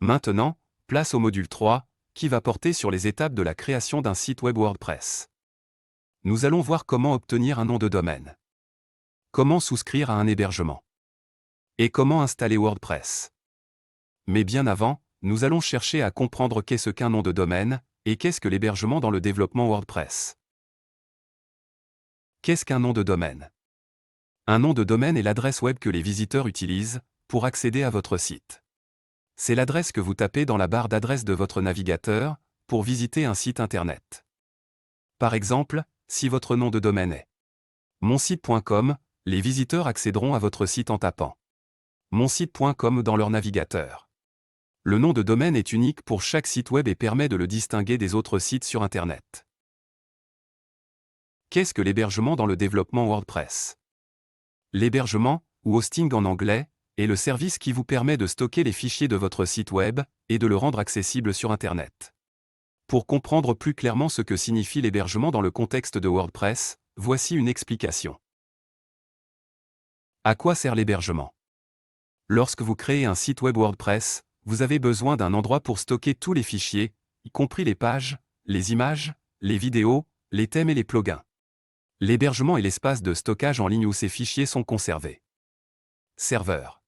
Maintenant, place au module 3, qui va porter sur les étapes de la création d'un site web WordPress. Nous allons voir comment obtenir un nom de domaine, comment souscrire à un hébergement et comment installer WordPress. Mais bien avant, nous allons chercher à comprendre qu'est-ce qu'un nom de domaine et qu'est-ce que l'hébergement dans le développement WordPress. Qu'est-ce qu'un nom de domaine? Un nom de domaine est l'adresse web que les visiteurs utilisent pour accéder à votre site. C'est l'adresse que vous tapez dans la barre d'adresse de votre navigateur pour visiter un site internet. Par exemple, si votre nom de domaine est monsite.com, les visiteurs accéderont à votre site en tapant monsite.com dans leur navigateur. Le nom de domaine est unique pour chaque site web et permet de le distinguer des autres sites sur Internet. Qu'est-ce que l'hébergement dans le développement WordPress? L'hébergement, ou hosting en anglais, est le service qui vous permet de stocker les fichiers de votre site web et de le rendre accessible sur Internet. Pour comprendre plus clairement ce que signifie l'hébergement dans le contexte de WordPress, voici une explication. À quoi sert l'hébergement? Lorsque vous créez un site web WordPress, vous avez besoin d'un endroit pour stocker tous les fichiers, y compris les pages, les images, les vidéos, les thèmes et les plugins. L'hébergement est l'espace de stockage en ligne où ces fichiers sont conservés. Serveur.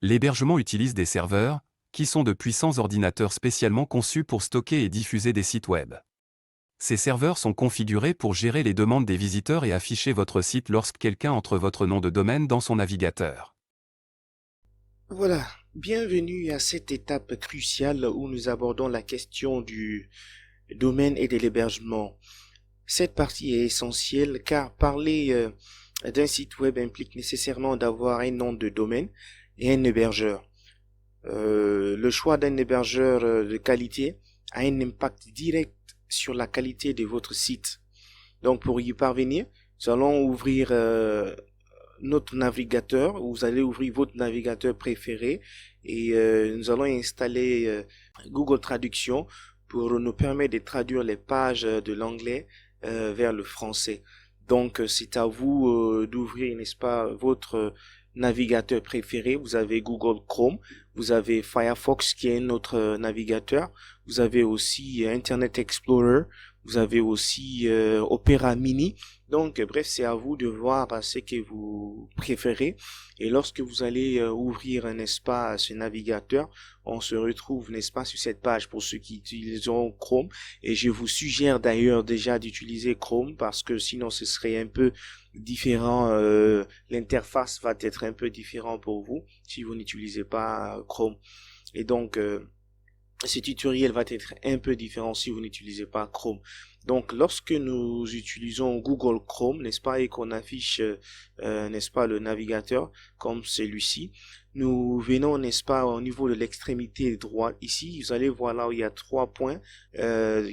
L'hébergement utilise des serveurs, qui sont de puissants ordinateurs spécialement conçus pour stocker et diffuser des sites web. Ces serveurs sont configurés pour gérer les demandes des visiteurs et afficher votre site lorsque quelqu'un entre votre nom de domaine dans son navigateur. Voilà, bienvenue à cette étape cruciale où nous abordons la question du domaine et de l'hébergement. Cette partie est essentielle car parler d'un site web implique nécessairement d'avoir un nom de domaine et un hébergeur. Le choix d'un hébergeur de qualité a un impact direct sur la qualité de votre site. Donc pour y parvenir, nous allons ouvrir notre navigateur, vous allez ouvrir votre navigateur préféré et nous allons installer Google Traduction pour nous permettre de traduire les pages de l'anglais vers le français. Donc c'est à vous d'ouvrir, n'est-ce pas, votre navigateur préféré. Vous avez Google Chrome, vous avez Firefox qui est notre navigateur, vous avez aussi Internet Explorer, vous avez aussi Opera Mini. Donc, bref, c'est à vous de voir ce que vous préférez. Et lorsque vous allez ouvrir, n'est-ce pas, ce navigateur, on se retrouve, n'est-ce pas, sur cette page pour ceux qui utiliseront Chrome. Et je vous suggère d'ailleurs déjà d'utiliser Chrome parce que sinon ce serait un peu différent. L'interface va être un peu différente pour vous si vous n'utilisez pas Chrome. Et donc, ce tutoriel va être un peu différent si vous n'utilisez pas Chrome. Donc, lorsque nous utilisons Google Chrome, n'est-ce pas, et qu'on affiche, n'est-ce pas, le navigateur comme celui-ci, nous venons, n'est-ce pas, au niveau de l'extrémité droite ici, vous allez voir là où il y a 3 points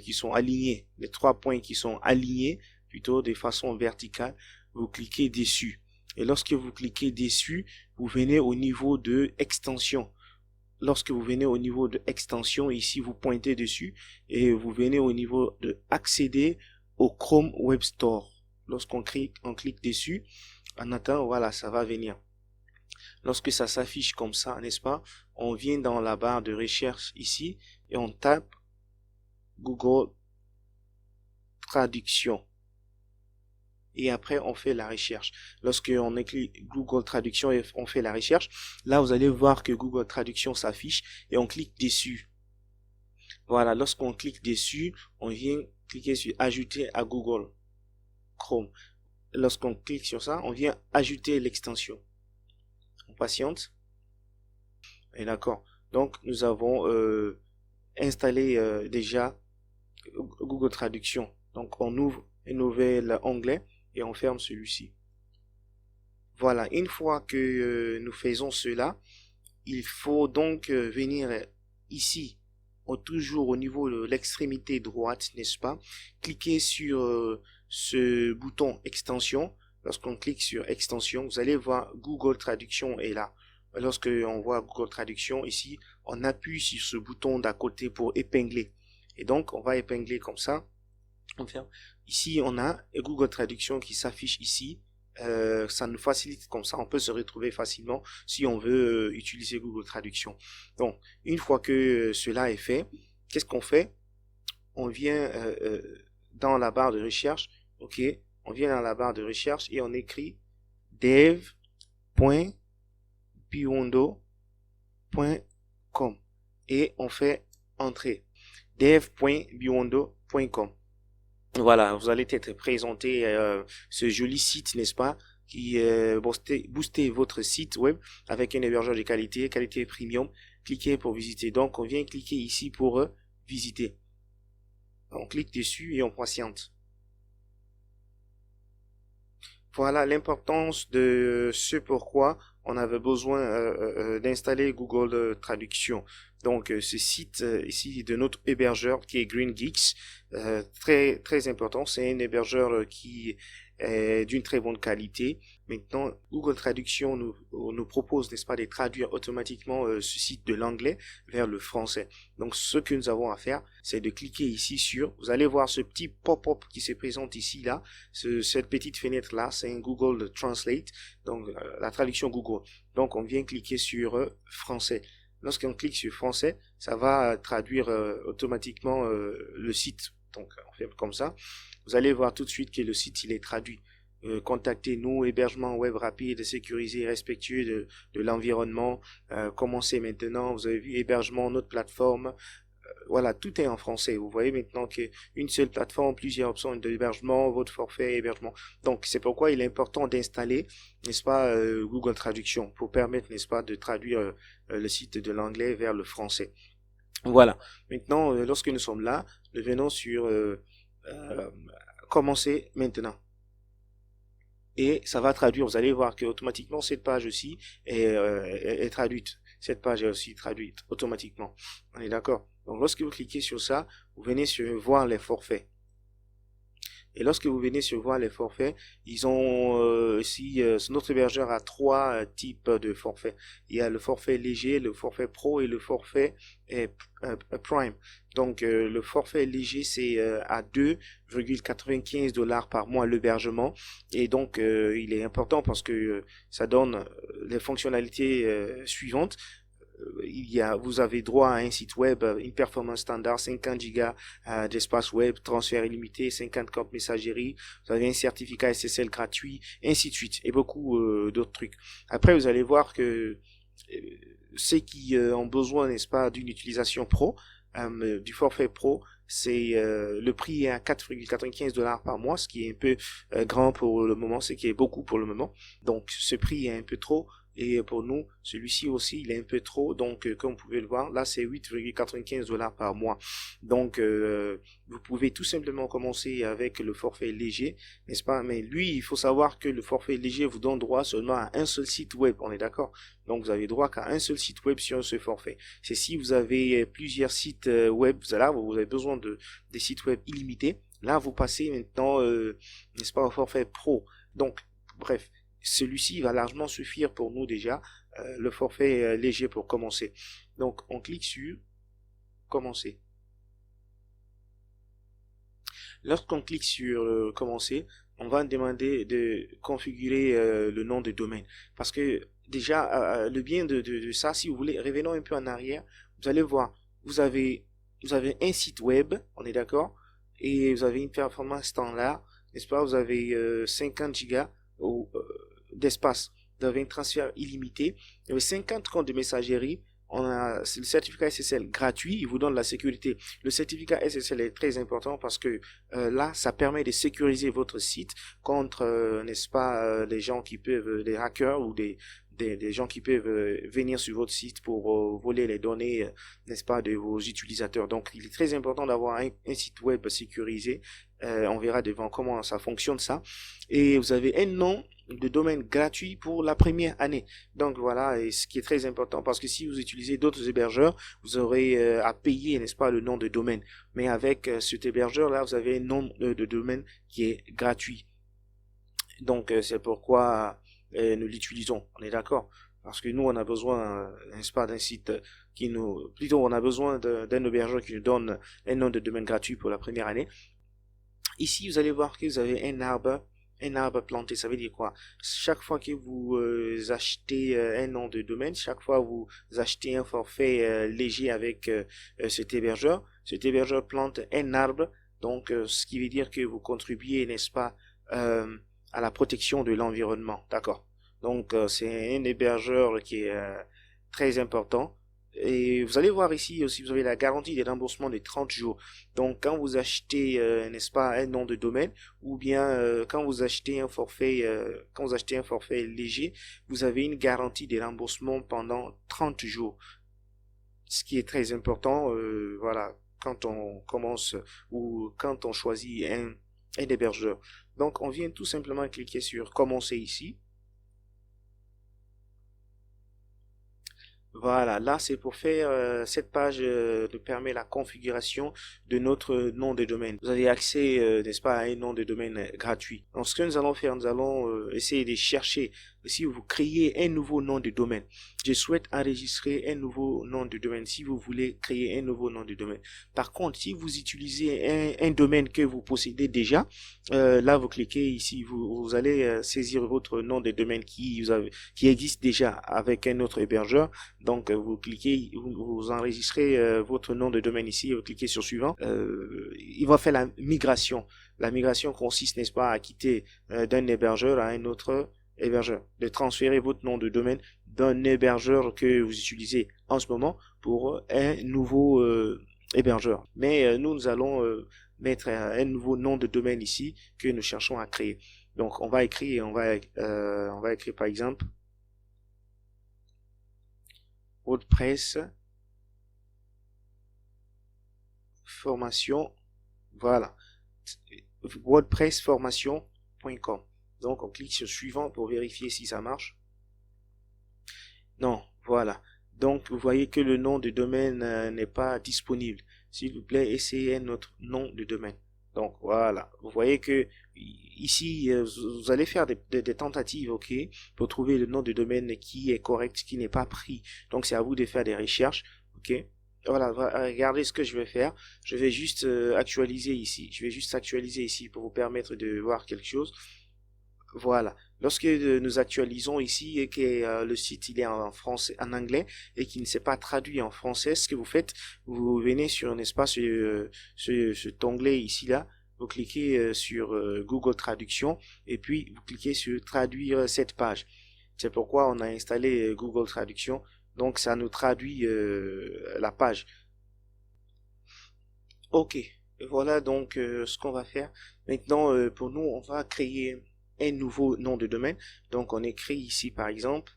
qui sont alignés, les 3 points qui sont alignés plutôt de façon verticale, vous cliquez dessus. Et lorsque vous cliquez dessus, vous venez au niveau de extension. Lorsque vous venez au niveau de extension, ici vous pointez dessus et vous venez au niveau de accéder au Chrome Web Store. Lorsqu'on clique dessus, en attendant, voilà, ça va venir. Lorsque ça s'affiche comme ça, n'est-ce pas, on vient dans la barre de recherche ici et on tape Google Traduction. Et après, on fait la recherche. Lorsque on écrit Google Traduction et on fait la recherche, là, vous allez voir que Google Traduction s'affiche et on clique dessus. Voilà, lorsqu'on clique dessus, on vient cliquer sur Ajouter à Google Chrome. Lorsqu'on clique sur ça, on vient ajouter l'extension. On patiente. Et d'accord. Donc, nous avons installé déjà Google Traduction. Donc, on ouvre un nouvel onglet et on ferme celui-ci. Voilà, une fois que nous faisons cela, il faut donc venir ici, toujours au niveau de l'extrémité droite, n'est-ce pas? Cliquez sur ce bouton extension. Lorsqu'on clique sur extension, vous allez voir Google Traduction est là. Lorsque on voit Google Traduction ici, on appuie sur ce bouton d'à côté pour épingler. Et donc, on va épingler comme ça. On ferme. Ici, on a Google Traduction qui s'affiche ici. ça nous facilite comme ça, on peut se retrouver facilement si on veut utiliser Google Traduction. Donc, une fois que cela est fait, qu'est-ce qu'on fait? On vient dans la barre de recherche, ok? On vient dans la barre de recherche et on écrit dev.biondo.com et on fait entrer dev.biondo.com. Voilà, vous allez être présenté ce joli site, n'est-ce pas, qui booster votre site web avec un hébergeur de qualité, qualité premium. Cliquez pour visiter. Donc, on vient cliquer ici pour visiter. On clique dessus et on patiente. Voilà l'importance de ce pourquoi on avait besoin d'installer Google Traduction. Donc, ce site ici de notre hébergeur qui est Green Geeks, très très important. C'est un hébergeur qui est d'une très bonne qualité. Maintenant, Google Traduction nous propose, n'est-ce pas, de traduire automatiquement ce site de l'anglais vers le français. Donc, ce que nous avons à faire, c'est de cliquer ici sur, vous allez voir ce petit pop-up qui se présente ici, là, cette petite fenêtre-là, c'est un Google Translate, donc la traduction Google. Donc, on vient cliquer sur français. Lorsqu'on clique sur français, ça va traduire automatiquement le site. Donc, on fait comme ça. Vous allez voir tout de suite que le site, il est traduit. Contactez-nous, hébergement web rapide, sécurisé, respectueux de l'environnement. Commencez maintenant. Vous avez vu hébergement, notre plateforme. Voilà, tout est en français. Vous voyez maintenant qu'une seule plateforme, plusieurs options d'hébergement, votre forfait, hébergement. Donc, c'est pourquoi il est important d'installer, n'est-ce pas, Google Traduction pour permettre, n'est-ce pas, de traduire le site de l'anglais vers le français. Voilà. Maintenant, lorsque nous sommes là, nous venons sur commencer maintenant. Et ça va traduire. Vous allez voir que automatiquement cette page aussi est traduite. Cette page est aussi traduite automatiquement. On est d'accord? Donc lorsque vous cliquez sur ça, vous venez sur voir les forfaits. Et lorsque vous venez sur voir les forfaits, ils ont ici, notre hébergeur a trois types de forfaits. Il y a le forfait léger, le forfait pro et le forfait prime. Donc le forfait léger, c'est à 2,95 $ par mois l'hébergement. Et donc il est important parce que ça donne les fonctionnalités suivantes. Vous avez droit à un site web, une performance standard, 50 gigas d'espace web, transfert illimité, 50 comptes messagerie, vous avez un certificat SSL gratuit, ainsi de suite, et beaucoup d'autres trucs. Après, vous allez voir que ceux qui ont besoin, n'est-ce pas, d'une utilisation pro, du forfait pro, c'est le prix est à 4,95 $ par mois, ce qui est un peu grand pour le moment, ce qui est beaucoup pour le moment. Donc, ce prix est un peu trop. Et pour nous, celui-ci aussi, il est un peu trop. Donc, comme vous pouvez le voir, là, c'est 8,95 $ par mois. Donc, vous pouvez tout simplement commencer avec le forfait léger, n'est-ce pas? Mais lui, il faut savoir que le forfait léger vous donne droit seulement à un seul site web. On est d'accord? Donc, vous avez droit qu'à un seul site web sur ce forfait. C'est si vous avez plusieurs sites web, là, vous avez besoin des sites web illimités. Là, vous passez maintenant, n'est-ce pas, au forfait pro. Donc, bref. Celui-ci va largement suffire pour nous déjà, le forfait léger pour commencer. Donc, on clique sur commencer. Lorsqu'on clique sur commencer, on va demander de configurer le nom de domaine. Parce que déjà, le bien de ça, si vous voulez, revenons un peu en arrière, vous allez voir, vous avez un site web, on est d'accord, et vous avez une performance standard, n'est-ce pas, vous avez 50 gigas d'espace, vous avez un transfert illimité, vous avez 50 comptes de messagerie, on a le certificat SSL gratuit, il vous donne la sécurité. Le certificat SSL est très important parce que là, ça permet de sécuriser votre site contre, n'est-ce pas, les gens qui peuvent, des hackers ou des gens qui peuvent venir sur votre site pour voler les données, n'est-ce pas, de vos utilisateurs. Donc, il est très important d'avoir un site web sécurisé. On verra devant comment ça fonctionne ça. Et vous avez un nom de domaine gratuit pour la première année. Donc voilà, et ce qui est très important parce que si vous utilisez d'autres hébergeurs, vous aurez à payer, n'est-ce pas, le nom de domaine. Mais avec cet hébergeur-là, vous avez un nom de domaine qui est gratuit. Donc c'est pourquoi nous l'utilisons. On est d'accord? Parce que nous, on a besoin, n'est-ce pas, d'un site plutôt, on a besoin d'un hébergeur qui nous donne un nom de domaine gratuit pour la première année. Ici, vous allez voir que vous avez un arbre Un arbre planté, ça veut dire quoi? Chaque fois que vous achetez un nom de domaine, chaque fois vous achetez un forfait léger avec cet hébergeur plante un arbre, donc ce qui veut dire que vous contribuez, n'est-ce pas, à la protection de l'environnement, d'accord? Donc c'est un hébergeur qui est très important. Et vous allez voir ici aussi, vous avez la garantie des remboursements de 30 jours. Donc quand vous achetez, n'est-ce pas, un nom de domaine, ou bien quand vous achetez un forfait léger, vous avez une garantie de remboursement pendant 30 jours, ce qui est très important, voilà, quand on commence ou quand on choisit un hébergeur. Donc on vient tout simplement cliquer sur commencer ici. Voilà, là c'est pour faire cette page nous permet la configuration de notre nom de domaine. Vous avez accès, n'est-ce pas, à un nom de domaine gratuit. Donc ce que nous allons faire, nous allons essayer de chercher si vous créez un nouveau nom de domaine. Je souhaite enregistrer un nouveau nom de domaine si vous voulez créer un nouveau nom de domaine. Par contre, si vous utilisez un domaine que vous possédez déjà, là vous cliquez ici, vous allez saisir votre nom de domaine qui existe déjà avec un autre hébergeur. Donc, vous cliquez, vous enregistrez votre nom de domaine ici, vous cliquez sur suivant. Il va faire la migration. La migration consiste, n'est-ce pas, à quitter d'un hébergeur à un autre hébergeur, de transférer votre nom de domaine d'un hébergeur que vous utilisez en ce moment pour un nouveau hébergeur. Mais nous allons mettre un nouveau nom de domaine ici que nous cherchons à créer. Donc, on va écrire par exemple WordPress formation, voilà, WordPress formation.com. Donc on clique sur suivant pour vérifier si ça marche. Non, voilà. Donc vous voyez que le nom de domaine n'est pas disponible. S'il vous plaît, essayez un autre nom de domaine. Donc voilà, vous voyez que ici, vous allez faire des tentatives, ok, pour trouver le nom de domaine qui est correct, qui n'est pas pris. Donc c'est à vous de faire des recherches, ok. Voilà, regardez ce que je vais faire. Je vais juste actualiser ici. Je vais juste actualiser ici pour vous permettre de voir quelque chose. Voilà. Lorsque nous actualisons ici et que le site il est en français, en anglais et qu'il ne s'est pas traduit en français, ce que vous faites, vous venez sur un espace, cet onglet ici là, vous cliquez sur Google Traduction et puis vous cliquez sur traduire cette page. C'est pourquoi on a installé Google Traduction. Donc ça nous traduit la page. Ok. Et voilà donc ce qu'on va faire. Maintenant pour nous, on va créer un nouveau nom de domaine. Donc on écrit ici par exemple.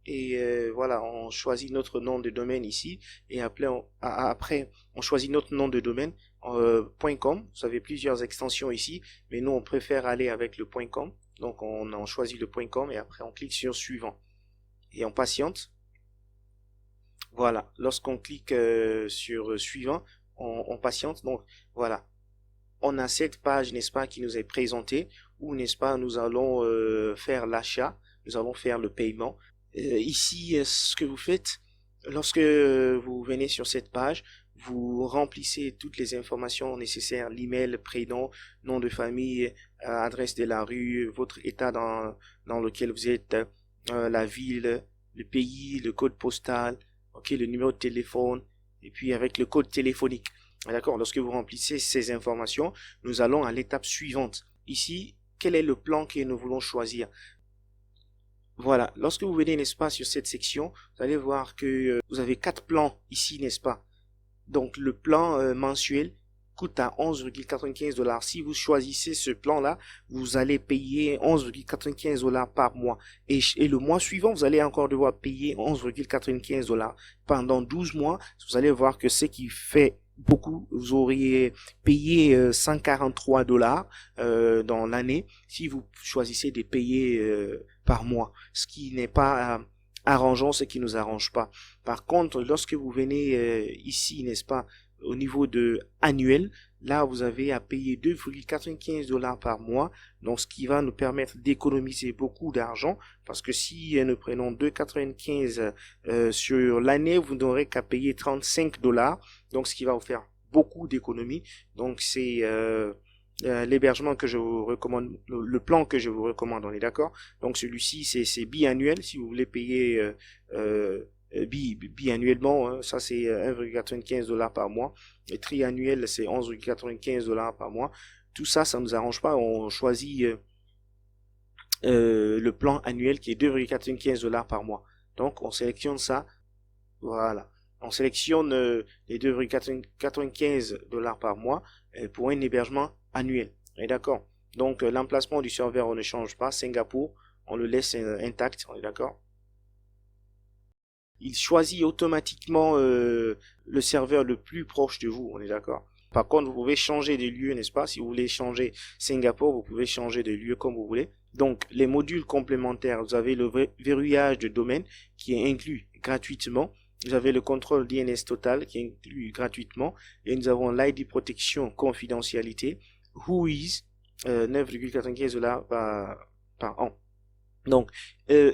Et voilà, on choisit notre nom de domaine ici. Et après, on choisit notre nom de domaine .com. Vous avez plusieurs extensions ici. Mais nous, on préfère aller avec le .com. Donc on choisit le .com et après on clique sur suivant. Et on patiente. Voilà, lorsqu'on clique sur suivant, on patiente. Donc voilà, on a cette page, n'est-ce pas, qui nous est présentée, où, n'est-ce pas, nous allons faire l'achat, nous allons faire le paiement. Ici, ce que vous faites, lorsque vous venez sur cette page, vous remplissez toutes les informations nécessaires, l'email, prénom, nom de famille, adresse de la rue, votre état dans lequel vous êtes, la ville, le pays, le code postal, ok, le numéro de téléphone, et puis avec le code téléphonique. D'accord? Lorsque vous remplissez ces informations, nous allons à l'étape suivante. Ici, quel est le plan que nous voulons choisir? Voilà, lorsque vous venez, n'est-ce pas, sur cette section, vous allez voir que vous avez 4 plans ici, n'est-ce pas? Donc le plan mensuel coûte à 11,95 $. Si vous choisissez ce plan-là, vous allez payer 11,95 $ par mois. Et le mois suivant, vous allez encore devoir payer 11,95 $ pendant 12 mois. Vous allez voir que ce qui fait beaucoup, vous auriez payé 143 $ dans l'année si vous choisissez de payer par mois, ce qui n'est pas arrangeant, ce qui nous arrange pas. Par contre, lorsque vous venez ici, n'est-ce pas, au niveau de annuel, là vous avez à payer 2,95 $ par mois, donc ce qui va nous permettre d'économiser beaucoup d'argent, parce que si nous prenons 2,95 sur l'année, vous n'aurez qu'à payer 35 $, donc ce qui va vous faire beaucoup d'économies. Donc c'est l'hébergement que je vous recommande, le plan que je vous recommande, on est d'accord? Donc celui-ci, c'est biannuel. Si vous voulez payer biannuellement, hein, ça c'est 1,95 $ par mois. Et triannuel, c'est 11,95 $ par mois. Tout ça, ça nous arrange pas. On choisit le plan annuel qui est 2,95 $ par mois. Donc on sélectionne ça. Voilà. On sélectionne les 2,95 $ par mois pour un hébergement annuel. Et d'accord. Donc l'emplacement du serveur, on ne change pas. Singapour, on le laisse intact. On est d'accord. Il choisit automatiquement le serveur le plus proche de vous. On est d'accord. Par contre, vous pouvez changer de lieu, n'est-ce pas? Si vous voulez changer Singapour, vous pouvez changer de lieu comme vous voulez. Donc, les modules complémentaires, vous avez le verrouillage de domaine qui est inclus gratuitement. Vous avez le contrôle DNS total qui est inclus gratuitement. Et nous avons l'ID protection confidentialité, Whois, 9,95 $ par an. Donc,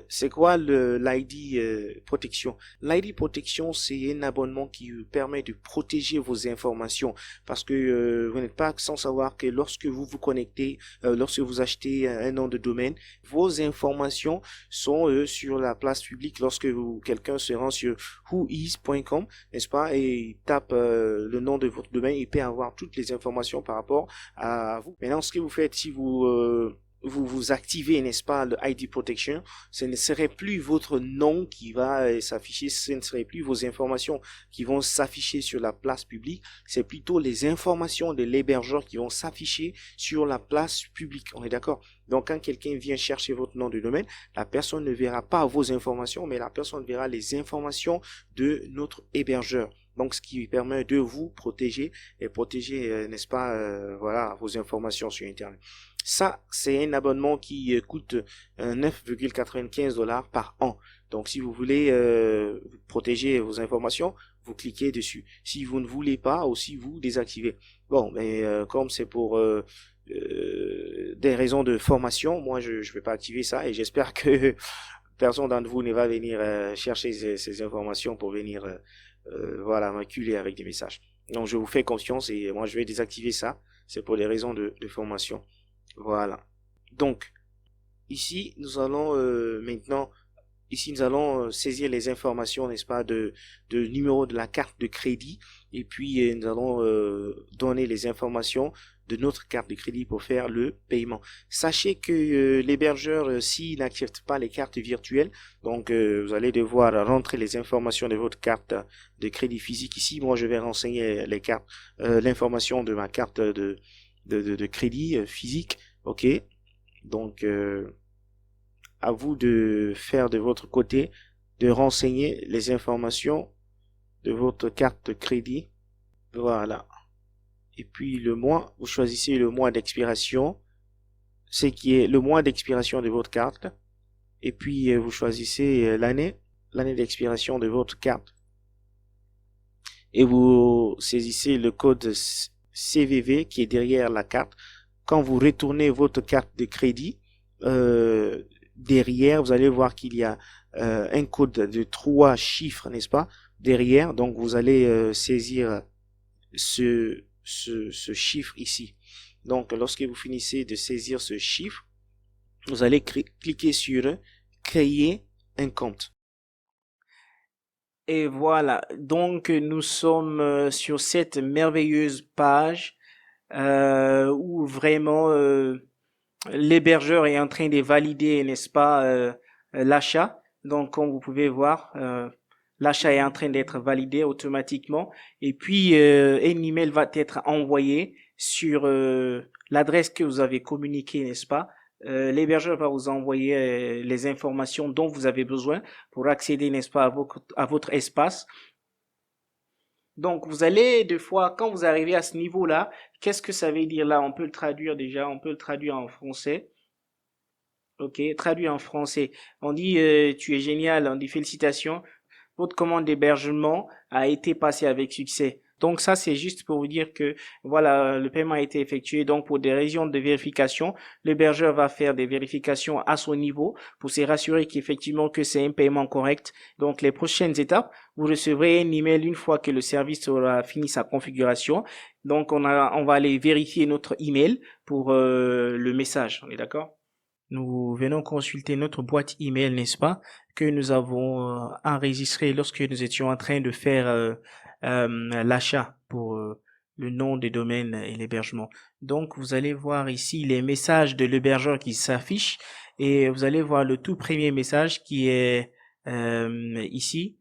c'est quoi l'ID protection? L'ID protection, c'est un abonnement qui vous permet de protéger vos informations parce que vous n'êtes pas sans savoir que lorsque vous vous connectez, lorsque vous achetez un nom de domaine, vos informations sont sur la place publique. Lorsque quelqu'un se rend sur whois.com, n'est-ce pas, et il tape le nom de votre domaine, il peut avoir toutes les informations par rapport à vous. Maintenant, ce que vous faites, si vous activez, n'est-ce pas, le ID Protection, ce ne serait plus votre nom qui va s'afficher, ce ne serait plus vos informations qui vont s'afficher sur la place publique, c'est plutôt les informations de l'hébergeur qui vont s'afficher sur la place publique. On est d'accord? Donc, quand quelqu'un vient chercher votre nom de domaine, la personne ne verra pas vos informations, mais la personne verra les informations de notre hébergeur. Donc, ce qui permet de vous protéger et protéger, n'est-ce pas, voilà, vos informations sur Internet. Ça, c'est un abonnement qui coûte 9,95 $ par an. Donc, si vous voulez protéger vos informations, vous cliquez dessus. Si vous ne voulez pas, aussi vous désactivez. Bon, mais comme c'est pour des raisons de formation, moi, je ne vais pas activer ça et j'espère que personne d'entre vous ne va venir chercher ces informations pour venir voilà, m'acculer avec des messages. Donc, je vous fais confiance et moi, je vais désactiver ça. C'est pour des raisons de formation. Voilà. Donc, ici, nous allons maintenant, ici, nous allons saisir les informations, n'est-ce pas, de numéro de la carte de crédit. Et puis, nous allons donner les informations de notre carte de crédit pour faire le paiement. Sachez que l'hébergeur, s'il n'accepte pas les cartes virtuelles, donc vous allez devoir rentrer les informations de votre carte de crédit physique ici. Moi, je vais renseigner les cartes, l'information de ma carte de crédit physique. Ok, donc à vous de faire de votre côté, de renseigner les informations de votre carte de crédit. Voilà. Et puis le mois, vous choisissez le mois d'expiration, ce qui est le mois d'expiration de votre carte. Et puis vous choisissez l'année d'expiration de votre carte. Et vous saisissez le code CVV qui est derrière la carte. Quand vous retournez votre carte de crédit, derrière, vous allez voir qu'il y a un code de 3 chiffres, n'est-ce pas, derrière. Donc, vous allez saisir ce chiffre ici. Donc, lorsque vous finissez de saisir ce chiffre, vous allez cliquer sur « Créer un compte ». Et voilà, donc nous sommes sur cette merveilleuse page où vraiment l'hébergeur est en train de valider, n'est-ce pas, l'achat. Donc, comme vous pouvez voir, l'achat est en train d'être validé automatiquement. Et puis, un email va être envoyé sur l'adresse que vous avez communiquée, n'est-ce pas? L'hébergeur va vous envoyer les informations dont vous avez besoin pour accéder, n'est-ce pas, à votre espace. Donc, vous allez, des fois, quand vous arrivez à ce niveau-là, qu'est-ce que ça veut dire là? On peut le traduire déjà, on peut le traduire en français. Ok, traduit en français. On dit, tu es génial, on dit félicitations. Votre commande d'hébergement a été passée avec succès. Donc ça, c'est juste pour vous dire que voilà, le paiement a été effectué. Donc pour des raisons de vérification, l'hébergeur va faire des vérifications à son niveau pour se rassurer qu'effectivement que c'est un paiement correct. Donc les prochaines étapes, vous recevrez un email une fois que le service aura fini sa configuration. Donc on va aller vérifier notre email pour le message. On est d'accord? Nous venons consulter notre boîte email, n'est-ce pas, que nous avons enregistré lorsque nous étions en train de faire l'achat pour le nom des domaines et l'hébergement. Donc, vous allez voir ici les messages de l'hébergeur qui s'affichent et vous allez voir le tout premier message qui est ici.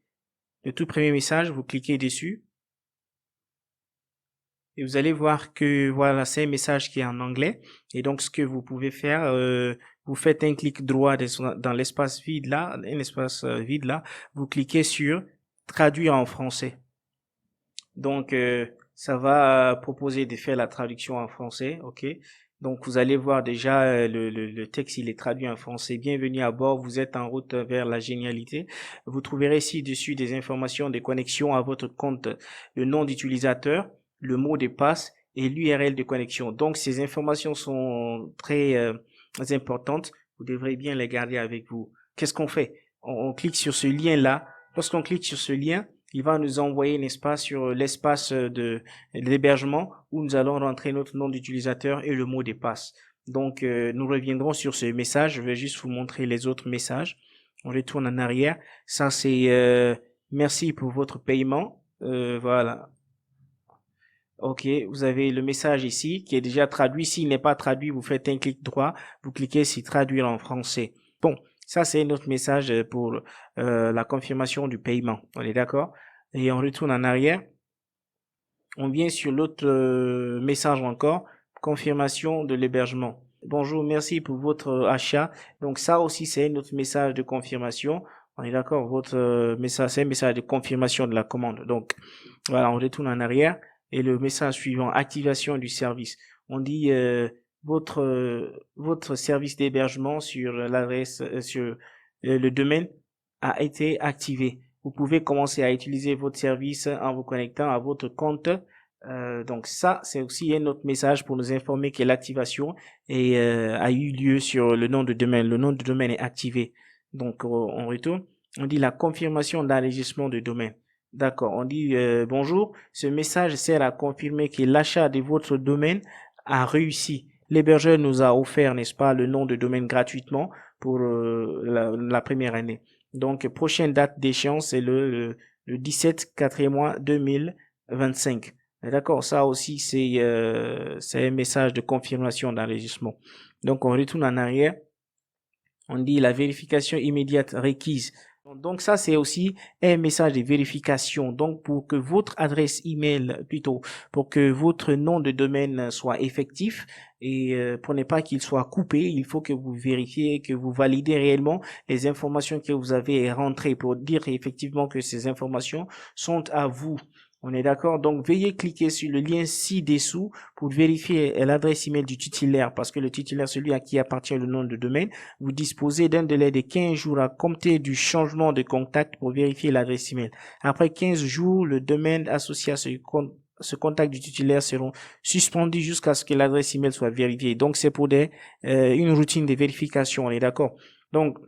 Le tout premier message, vous cliquez dessus et vous allez voir que voilà, c'est un message qui est en anglais. Et donc, ce que vous pouvez faire, vous faites un clic droit dans l'espace vide là, un espace vide là, vous cliquez sur traduire en français. Donc, ça va proposer de faire la traduction en français, ok? Donc, vous allez voir déjà le texte, il est traduit en français. Bienvenue à bord, vous êtes en route vers la génialité. Vous trouverez ci-dessus des informations de connexion à votre compte, le nom d'utilisateur, le mot de passe et l'URL de connexion. Donc, ces informations sont très importantes. Vous devrez bien les garder avec vous. Qu'est-ce qu'on fait? On clique sur ce lien-là. Lorsqu'on clique sur ce lien, il va nous envoyer, n'est-ce pas, sur l'espace de l'hébergement où nous allons rentrer notre nom d'utilisateur et le mot de passe. Donc, nous reviendrons sur ce message. Je vais juste vous montrer les autres messages. On retourne en arrière. Ça, c'est merci pour votre paiement. Voilà. Ok, vous avez le message ici qui est déjà traduit. S'il n'est pas traduit, vous faites un clic droit. Vous cliquez sur traduire en français. Bon, ça c'est notre message pour la confirmation du paiement. On est d'accord? Et on retourne en arrière. On vient sur l'autre message encore. Confirmation de l'hébergement. Bonjour, merci pour votre achat. Donc ça aussi c'est un autre message de confirmation. On est d'accord? Votre message, c'est un message de confirmation de la commande. Donc voilà, on retourne en arrière. Et le message suivant, activation du service. On dit votre service d'hébergement sur l'adresse sur le domaine a été activé. Vous pouvez commencer à utiliser votre service en vous connectant à votre compte. Donc ça, c'est aussi un autre message pour nous informer que l'activation a eu lieu sur le nom de domaine. Le nom de domaine est activé. Donc on retourne. On dit la confirmation d'enregistrement de domaine. D'accord, on dit bonjour, ce message sert à confirmer que l'achat de votre domaine a réussi. L'hébergeur nous a offert, n'est-ce pas, le nom de domaine gratuitement pour la première année. Donc, prochaine date d'échéance, c'est le 17 4e mois 2025. D'accord, ça aussi, c'est un message de confirmation d'enregistrement. Donc, on retourne en arrière. On dit la vérification immédiate requise. Donc ça, c'est aussi un message de vérification. Donc pour que votre adresse email, plutôt, pour que votre nom de domaine soit effectif et pour ne pas qu'il soit coupé, il faut que vous vérifiez, que vous validez réellement les informations que vous avez rentrées pour dire effectivement que ces informations sont à vous. On est d'accord? Donc, veuillez cliquer sur le lien ci-dessous pour vérifier l'adresse email du titulaire parce que le titulaire, celui à qui appartient le nom de domaine, vous disposez d'un délai de 15 jours à compter du changement de contact pour vérifier l'adresse email. Après 15 jours, le domaine associé à ce contact du titulaire seront suspendus jusqu'à ce que l'adresse email soit vérifiée. Donc, c'est pour une routine de vérification. On est d'accord? Donc,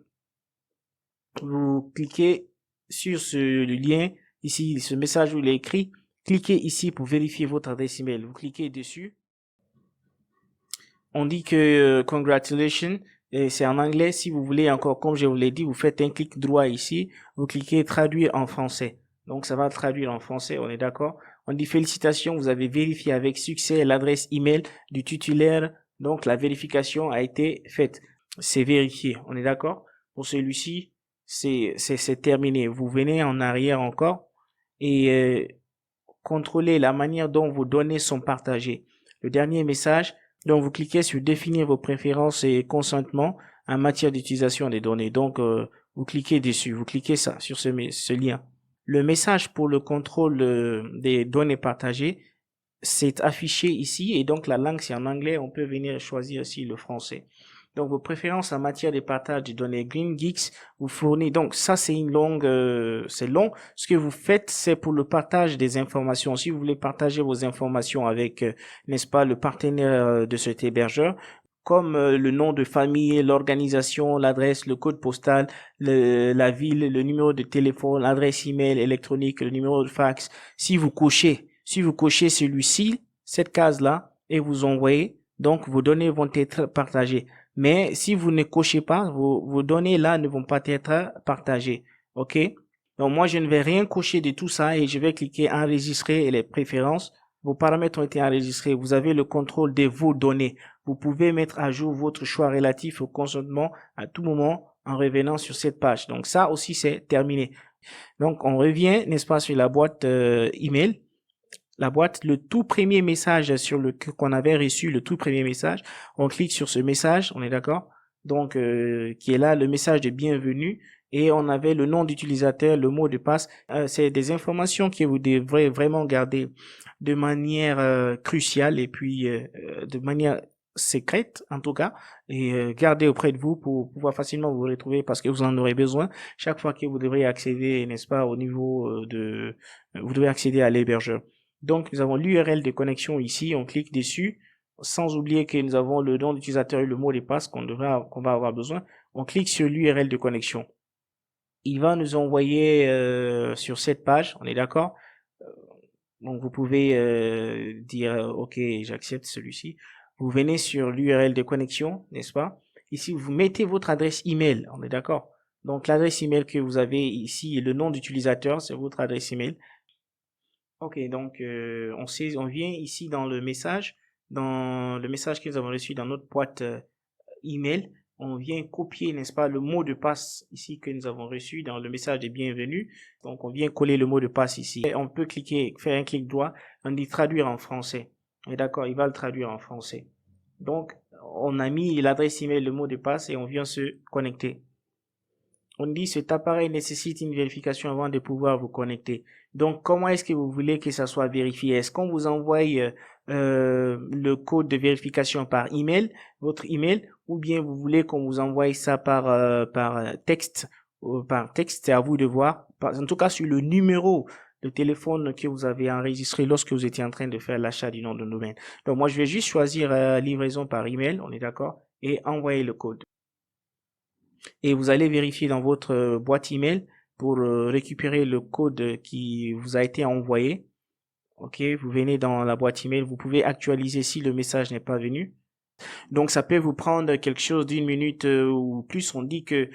vous cliquez sur ce lien. Ici, ce message où il est écrit, cliquez ici pour vérifier votre adresse email. Vous cliquez dessus. On dit que congratulations, et c'est en anglais. Si vous voulez encore, comme je vous l'ai dit, vous faites un clic droit ici. Vous cliquez traduire en français. Donc, ça va traduire en français. On est d'accord? On dit félicitations, vous avez vérifié avec succès l'adresse email du titulaire. Donc, la vérification a été faite. C'est vérifié. On est d'accord? Pour celui-ci, c'est terminé. Vous venez en arrière encore et contrôlez la manière dont vos données sont partagées. Le dernier message, donc vous cliquez sur définir vos préférences et consentement en matière d'utilisation des données. Donc vous cliquez dessus, vous cliquez ça sur ce lien. Le message pour le contrôle des données partagées, c'est affiché ici et donc la langue c'est en anglais. On peut venir choisir aussi le français. Donc, vos préférences en matière de partage de données. GreenGeeks vous fournit, donc ça c'est une longue, c'est long. Ce que vous faites, c'est pour le partage des informations. Si vous voulez partager vos informations avec, n'est-ce pas, le partenaire de cet hébergeur, comme le nom de famille, l'organisation, l'adresse, le code postal, la ville, le numéro de téléphone, l'adresse email électronique, le numéro de fax. Si vous cochez celui-ci, cette case-là, et vous envoyez, donc vos données vont être partagées. Mais si vous ne cochez pas, vos données là ne vont pas être partagées. OK? Donc moi, je ne vais rien cocher de tout ça et je vais cliquer enregistrer et les préférences. Vos paramètres ont été enregistrés. Vous avez le contrôle de vos données. Vous pouvez mettre à jour votre choix relatif au consentement à tout moment en revenant sur cette page. Donc ça aussi, c'est terminé. Donc on revient, n'est-ce pas, sur la boîte email. La boîte, le tout premier message qu'on avait reçu, le tout premier message, on clique sur ce message, on est d'accord? Donc, qui est là, le message de bienvenue, et on avait le nom d'utilisateur, le mot de passe. C'est des informations que vous devrez vraiment garder de manière cruciale et puis de manière secrète en tout cas, et garder auprès de vous pour pouvoir facilement vous retrouver parce que vous en aurez besoin chaque fois que vous devrez accéder, n'est-ce pas, au niveau vous devez accéder à l'hébergeur. Donc, nous avons l'URL de connexion ici, on clique dessus, sans oublier que nous avons le nom d'utilisateur et le mot de passe qu'on va avoir besoin. On clique sur l'URL de connexion. Il va nous envoyer sur cette page, on est d'accord? Donc, vous pouvez dire, OK, j'accepte celui-ci. Vous venez sur l'URL de connexion, n'est-ce pas? Ici, vous mettez votre adresse email, on est d'accord? Donc, l'adresse email que vous avez ici et le nom d'utilisateur, c'est votre adresse email. Ok, donc on vient ici dans le message que nous avons reçu dans notre boîte email, on vient copier, n'est-ce pas, le mot de passe ici que nous avons reçu dans le message de bienvenue. Donc on vient coller le mot de passe ici. Et on peut faire un clic droit, on dit traduire en français. Et d'accord, il va le traduire en français. Donc on a mis l'adresse email, le mot de passe et on vient se connecter. On dit cet appareil nécessite une vérification avant de pouvoir vous connecter. Donc, comment est-ce que vous voulez que ça soit vérifié? Est-ce qu'on vous envoie le code de vérification par email, votre email, ou bien vous voulez qu'on vous envoie ça par texte? Par texte, c'est à vous de voir. En tout cas, sur le numéro de téléphone que vous avez enregistré lorsque vous étiez en train de faire l'achat du nom de domaine. Donc, moi, je vais juste choisir livraison par email, on est d'accord, et envoyer le code. Et vous allez vérifier dans votre boîte email pour récupérer le code qui vous a été envoyé. Ok, vous venez dans la boîte email, vous pouvez actualiser si le message n'est pas venu. Donc ça peut vous prendre quelque chose d'une minute ou plus. On dit que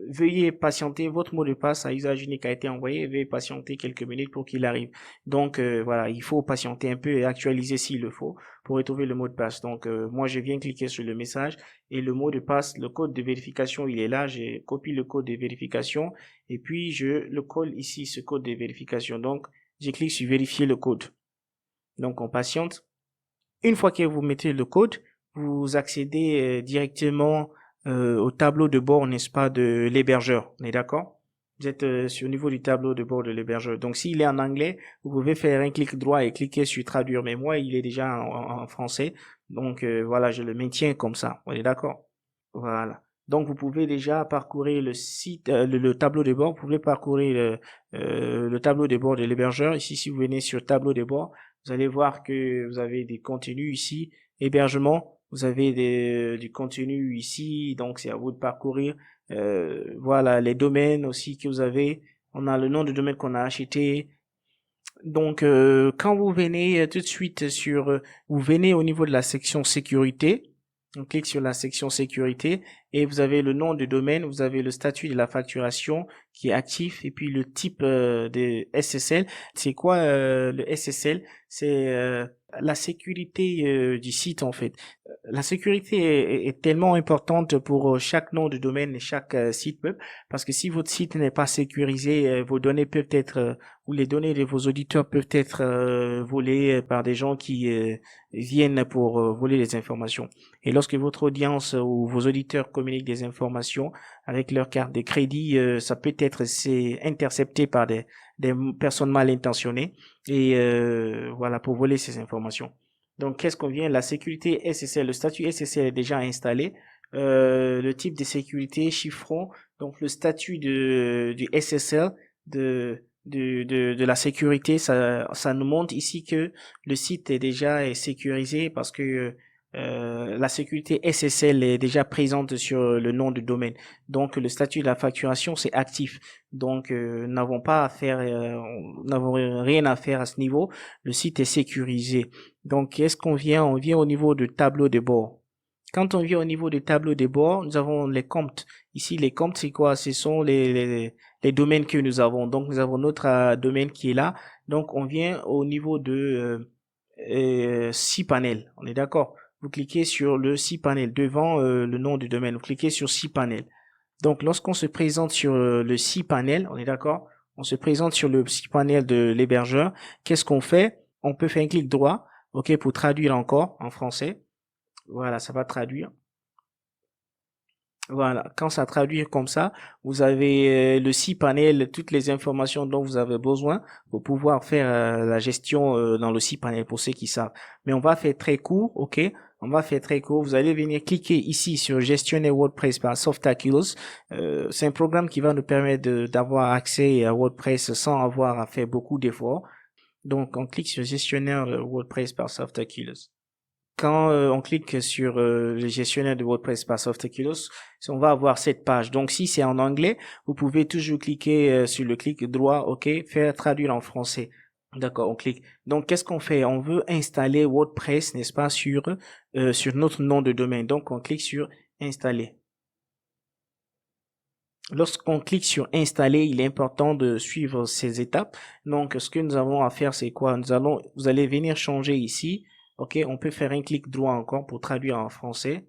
veuillez patienter, votre mot de passe à usage unique a été envoyé, veuillez patienter quelques minutes pour qu'il arrive. Donc voilà, il faut patienter un peu et actualiser s'il le faut pour retrouver le mot de passe. Donc moi je viens cliquer sur le message et le mot de passe, le code de vérification, il est là. J'ai copié le code de vérification et puis je le colle ici, ce code de vérification. Donc je clique sur vérifier le code. Donc on patiente. Une fois que vous mettez le code, vous accédez directement au tableau de bord, n'est-ce pas, de l'hébergeur. On est d'accord? Vous êtes sur le niveau du tableau de bord de l'hébergeur. Donc, s'il est en anglais, vous pouvez faire un clic droit et cliquer sur traduire. Mais moi, il est déjà en français. Donc, voilà, je le maintiens comme ça. On est d'accord? Voilà. Donc, vous pouvez déjà parcourir le site, le tableau de bord. Vous pouvez parcourir le tableau de bord de l'hébergeur. Ici, si vous venez sur tableau de bord, vous allez voir que vous avez des contenus ici. Hébergement, vous avez du contenu ici. Donc, c'est à vous de parcourir. Voilà, les domaines aussi que vous avez. On a le nom de domaine qu'on a acheté. Donc, quand vous venez tout de suite vous venez au niveau de la section sécurité. On clique sur la section sécurité et vous avez le nom de domaine, vous avez le statut de la facturation qui est actif et puis le type de SSL. C'est quoi le SSL? C'est la sécurité du site en fait. La sécurité est tellement importante pour chaque nom de domaine et chaque site web parce que si votre site n'est pas sécurisé, vos données peuvent être ou les données de vos auditeurs peuvent être volées par des gens qui viennent pour voler les informations. Et lorsque votre audience ou vos auditeurs communiquent des informations avec leur carte de crédit, ça peut être intercepté par des personnes mal intentionnées et voilà pour voler ces informations. Donc qu'est-ce qu'on vient? La sécurité SSL, le statut SSL est déjà installé. le type de sécurité, chiffrons, donc le statut du SSL, de la sécurité, ça nous montre ici que le site est sécurisé parce que la sécurité SSL est déjà présente sur le nom du domaine. Donc le statut de la facturation, c'est actif. Donc nous n'avons pas à faire, nous n'avons rien à faire à ce niveau. Le site est sécurisé. Donc qu'est-ce qu'on vient? On vient au niveau du tableau de bord. Quand on vient au niveau du tableau de bord, nous avons les comptes. Ici, les comptes, c'est quoi? Ce sont les domaines que nous avons. Donc, nous avons notre domaine qui est là. Donc, on vient au niveau de cPanel. On est d'accord? Vous cliquez sur le cPanel devant le nom du domaine. Vous cliquez sur cPanel. Donc, lorsqu'on se présente sur le cPanel, on est d'accord? On se présente sur le cPanel de l'hébergeur. Qu'est-ce qu'on fait? On peut faire un clic droit, OK, pour traduire encore en français. Voilà, ça va traduire. Voilà, quand ça traduit comme ça, vous avez le cPanel, toutes les informations dont vous avez besoin pour pouvoir faire la gestion dans le cPanel pour ceux qui savent. Mais on va faire très court, ok? On va faire très court. Vous allez venir cliquer ici sur Gestionnaire WordPress par Softaculous. C'est un programme qui va nous permettre d'avoir accès à WordPress sans avoir à faire beaucoup d'efforts. Donc, on clique sur Gestionnaire WordPress par Softaculous. Quand on clique sur le gestionnaire de WordPress par Softaculous, on va avoir cette page. Donc, si c'est en anglais, vous pouvez toujours cliquer sur le clic droit, OK, faire traduire en français. D'accord, on clique. Donc, qu'est-ce qu'on fait? On veut installer WordPress, n'est-ce pas, sur notre nom de domaine. Donc, on clique sur installer. Lorsqu'on clique sur installer, il est important de suivre ces étapes. Donc, ce que nous avons à faire, c'est quoi? Vous allez venir changer ici. OK, on peut faire un clic droit encore pour traduire en français.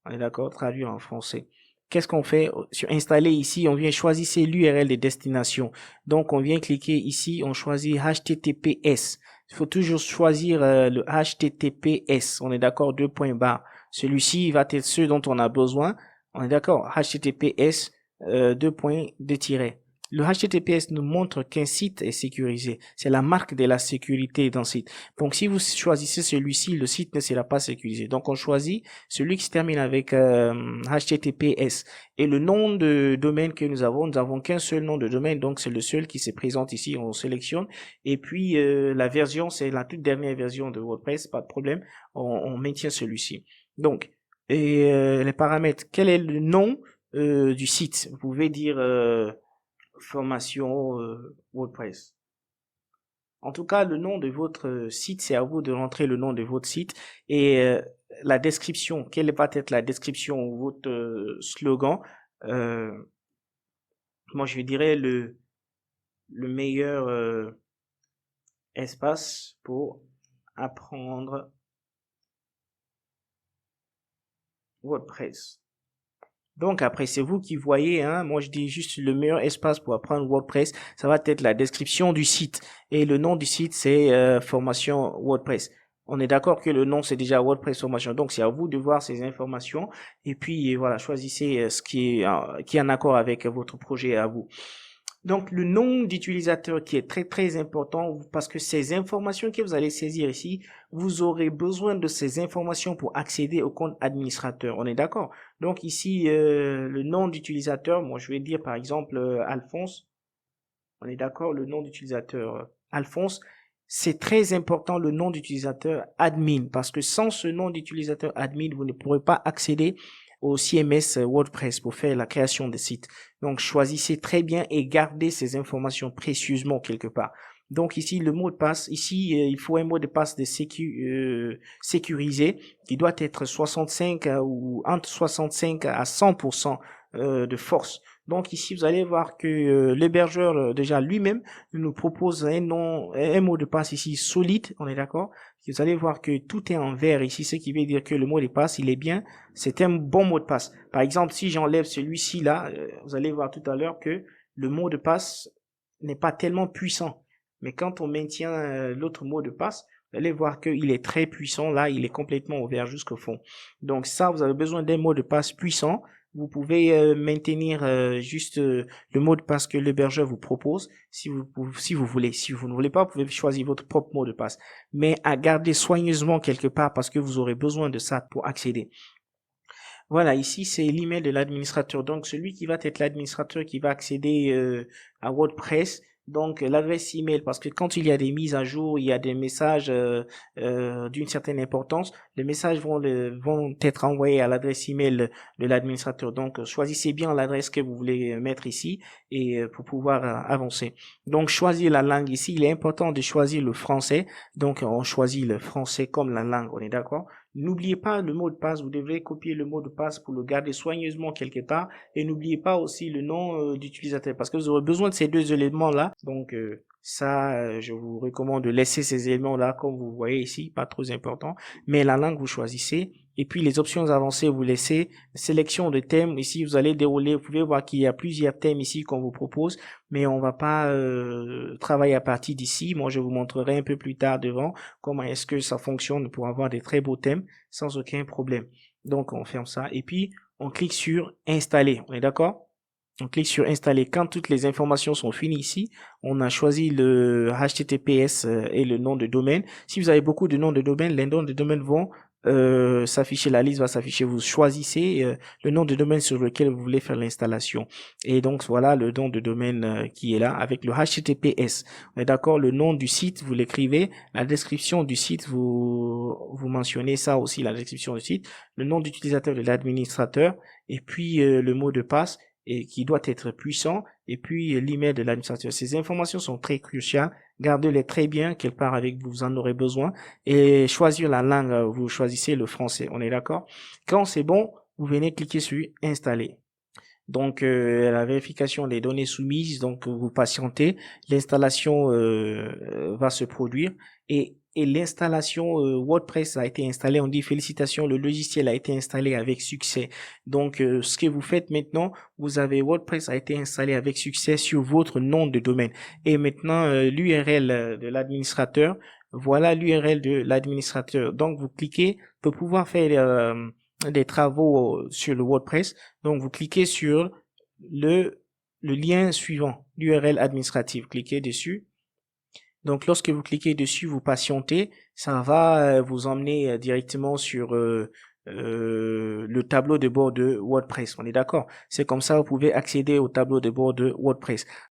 On est d'accord, traduire en français. Qu'est-ce qu'on fait? Sur installer ici, on vient choisir l'URL de destination. Donc, on vient cliquer ici, on choisit HTTPS. Il faut toujours choisir le HTTPS. On est d'accord, deux points barres. Celui-ci va être ce dont on a besoin. On est d'accord, HTTPS, deux points, deux tirets. Le HTTPS nous montre qu'un site est sécurisé. C'est la marque de la sécurité d'un site. Donc, si vous choisissez celui-ci, le site ne sera pas sécurisé. Donc, on choisit celui qui se termine avec HTTPS. Et le nom de domaine que nous avons qu'un seul nom de domaine. Donc, c'est le seul qui se présente ici. On sélectionne. Et puis, la version, c'est la toute dernière version de WordPress. Pas de problème. On maintient celui-ci. Donc, et les paramètres. Quel est le nom du site? Vous pouvez dire formation WordPress. En tout cas, le nom de votre site, c'est à vous de rentrer le nom de votre site et la description. Quelle va être la description ou votre slogan? Moi, je dirais le meilleur espace pour apprendre WordPress. Donc après, c'est vous qui voyez, hein. Moi, je dis juste le meilleur espace pour apprendre WordPress. Ça va être la description du site. Et le nom du site, c'est formation WordPress. On est d'accord que le nom, c'est déjà WordPress formation. Donc, c'est à vous de voir ces informations. Et puis, voilà, choisissez ce qui est en accord avec votre projet à vous. Donc, le nom d'utilisateur qui est très, très important parce que ces informations que vous allez saisir ici, vous aurez besoin de ces informations pour accéder au compte administrateur. On est d'accord? Donc, ici, le nom d'utilisateur, moi, je vais dire par exemple Alphonse. On est d'accord? Le nom d'utilisateur Alphonse. C'est très important le nom d'utilisateur admin parce que sans ce nom d'utilisateur admin, vous ne pourrez pas accéder au CMS WordPress pour faire la création des sites. Donc, choisissez très bien et gardez ces informations précieusement quelque part. Donc, ici, le mot de passe, ici, il faut un mot de passe de sécurisé qui doit être 65 ou entre 65 à 100% de force. Donc, ici, vous allez voir que l'hébergeur, déjà lui-même, nous propose un mot de passe ici solide, on est d'accord? Vous allez voir que tout est en vert ici, ce qui veut dire que le mot de passe, il est bien, c'est un bon mot de passe. Par exemple, si j'enlève celui-ci là, vous allez voir tout à l'heure que le mot de passe n'est pas tellement puissant. Mais quand on maintient l'autre mot de passe, vous allez voir qu'il est très puissant. Là, il est complètement ouvert jusqu'au fond. Donc ça, vous avez besoin d'un mot de passe puissant. Vous pouvez maintenir juste le mot de passe que l'hébergeur vous propose si vous voulez. Si vous ne voulez pas, vous pouvez choisir votre propre mot de passe. Mais à garder soigneusement quelque part parce que vous aurez besoin de ça pour accéder. Voilà, ici, c'est l'email de l'administrateur. Donc, celui qui va être l'administrateur qui va accéder à WordPress. Donc, l'adresse email, parce que quand il y a des mises à jour, il y a des messages d'une certaine importance, les messages vont être envoyés à l'adresse email de l'administrateur. Donc, choisissez bien l'adresse que vous voulez mettre ici et pour pouvoir avancer. Donc, choisir la langue ici. Il est important de choisir le français. Donc, on choisit le français comme la langue. On est d'accord? N'oubliez pas le mot de passe, vous devez copier le mot de passe pour le garder soigneusement quelque part et n'oubliez pas aussi le nom d'utilisateur parce que vous aurez besoin de ces deux éléments-là. Donc je vous recommande de laisser ces éléments-là comme vous voyez ici, pas trop important, mais la langue vous choisissez et puis les options avancées vous laissez, sélection de thèmes, ici vous allez dérouler, vous pouvez voir qu'il y a plusieurs thèmes ici qu'on vous propose, mais on va pas travailler à partir d'ici, moi je vous montrerai un peu plus tard devant comment est-ce que ça fonctionne pour avoir des très beaux thèmes sans aucun problème. Donc, on ferme ça et puis on clique sur installer. On est d'accord? On clique sur installer. Quand toutes les informations sont finies ici, on a choisi le HTTPS et le nom de domaine. Si vous avez beaucoup de noms de domaine, les noms de domaine vont s'afficher, la liste va s'afficher. Vous choisissez le nom de domaine sur lequel vous voulez faire l'installation. Et donc, voilà le nom de domaine qui est là avec le HTTPS. On est d'accord? Le nom du site, vous l'écrivez. La description du site, vous mentionnez ça aussi, la description du site. Le nom d'utilisateur de l'administrateur. Et puis, le mot de passe et qui doit être puissant, et puis l'email de l'administrateur. Ces informations sont très cruciales. Gardez-les très bien quelque part avec vous, vous en aurez besoin. Et choisir la langue, vous choisissez le français. On est d'accord? Quand c'est bon, vous venez cliquer sur installer. Donc la vérification des données soumises, donc vous patientez, l'installation va se produire et l'installation WordPress a été installée. On dit félicitations, le logiciel a été installé avec succès. Donc ce que vous faites maintenant, vous avez WordPress a été installé avec succès sur votre nom de domaine. Et maintenant l'URL de l'administrateur, voilà l'URL de l'administrateur. Donc vous cliquez pour pouvoir faire des travaux sur le WordPress. Donc, vous cliquez sur le lien suivant, l'URL administrative. Cliquez dessus. Donc, lorsque vous cliquez dessus, vous patientez. Ça va vous emmener directement sur le tableau de bord de WordPress. On est d'accord? C'est comme ça que vous pouvez accéder au tableau de bord de WordPress.